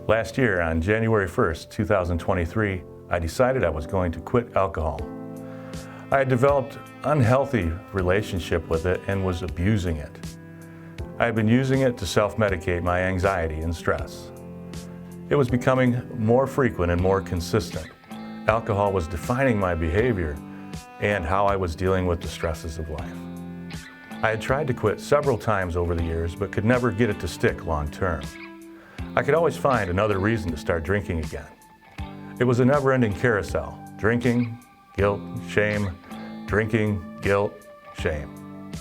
Last year, on January 1st, 2023, I decided I was going to quit alcohol. I had developed an unhealthy relationship with it and was abusing it. I had been using it to self-medicate my anxiety and stress. It was becoming more frequent and more consistent. Alcohol was defining my behavior and how I was dealing with the stresses of life. I had tried to quit several times over the years, but could never get it to stick long term. I could always find another reason to start drinking again. It was a never-ending carousel: drinking, guilt, shame, drinking, guilt, shame.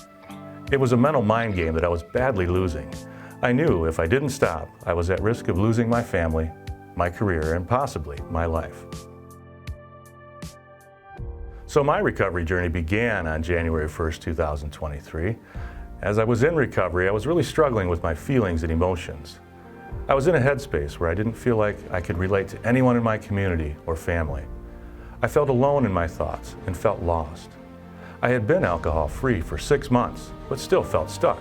It was a mental mind game that I was badly losing. I knew if I didn't stop, I was at risk of losing my family, my career, and possibly my life. So my recovery journey began on January 1st, 2023. As I was in recovery, I was really struggling with my feelings and emotions. I was in a headspace where I didn't feel like I could relate to anyone in my community or family. I felt alone in my thoughts and felt lost. I had been alcohol-free for 6 months, but still felt stuck,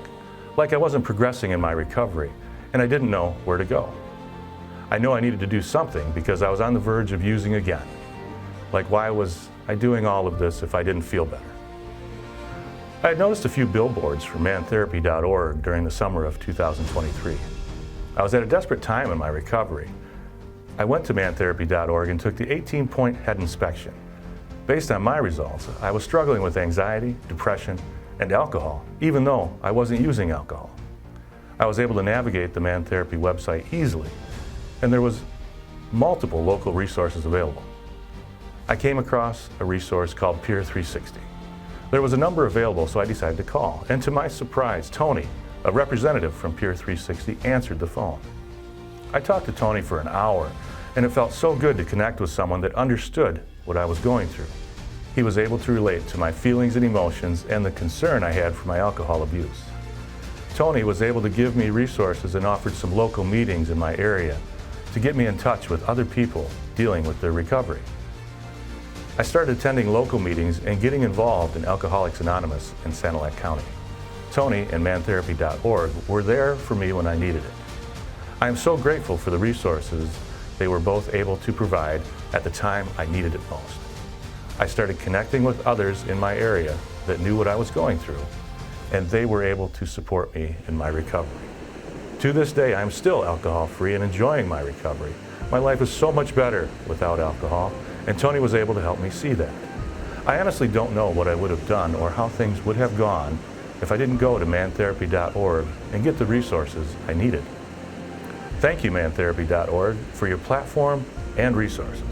like I wasn't progressing in my recovery, and I didn't know where to go. I knew I needed to do something because I was on the verge of using again. Like, why was I doing all of this if I didn't feel better? I had noticed a few billboards for mantherapy.org during the summer of 2023. I was at a desperate time in my recovery. I went to mantherapy.org and took the 18-point head inspection. Based on my results, I was struggling with anxiety, depression, and alcohol, even though I wasn't using alcohol. I was able to navigate the Man Therapy website easily, and there was multiple local resources available. I came across a resource called Peer 360. There was a number available, so I decided to call, and to my surprise, Tony, a representative from Peer 360, answered the phone. I talked to Tony for an hour, and it felt so good to connect with someone that understood what I was going through. He was able to relate to my feelings and emotions and the concern I had for my alcohol abuse. Tony was able to give me resources and offered some local meetings in my area to get me in touch with other people dealing with their recovery. I started attending local meetings and getting involved in Alcoholics Anonymous in Sanilac County. Tony and mantherapy.org were there for me when I needed it. I am so grateful for the resources they were both able to provide at the time I needed it most. I started connecting with others in my area that knew what I was going through, and they were able to support me in my recovery. To this day, I'm still alcohol-free and enjoying my recovery. My life is so much better without alcohol, and Tony was able to help me see that. I honestly don't know what I would have done or how things would have gone if I didn't go to mantherapy.org and get the resources I needed. Thank you, mantherapy.org, for your platform and resources.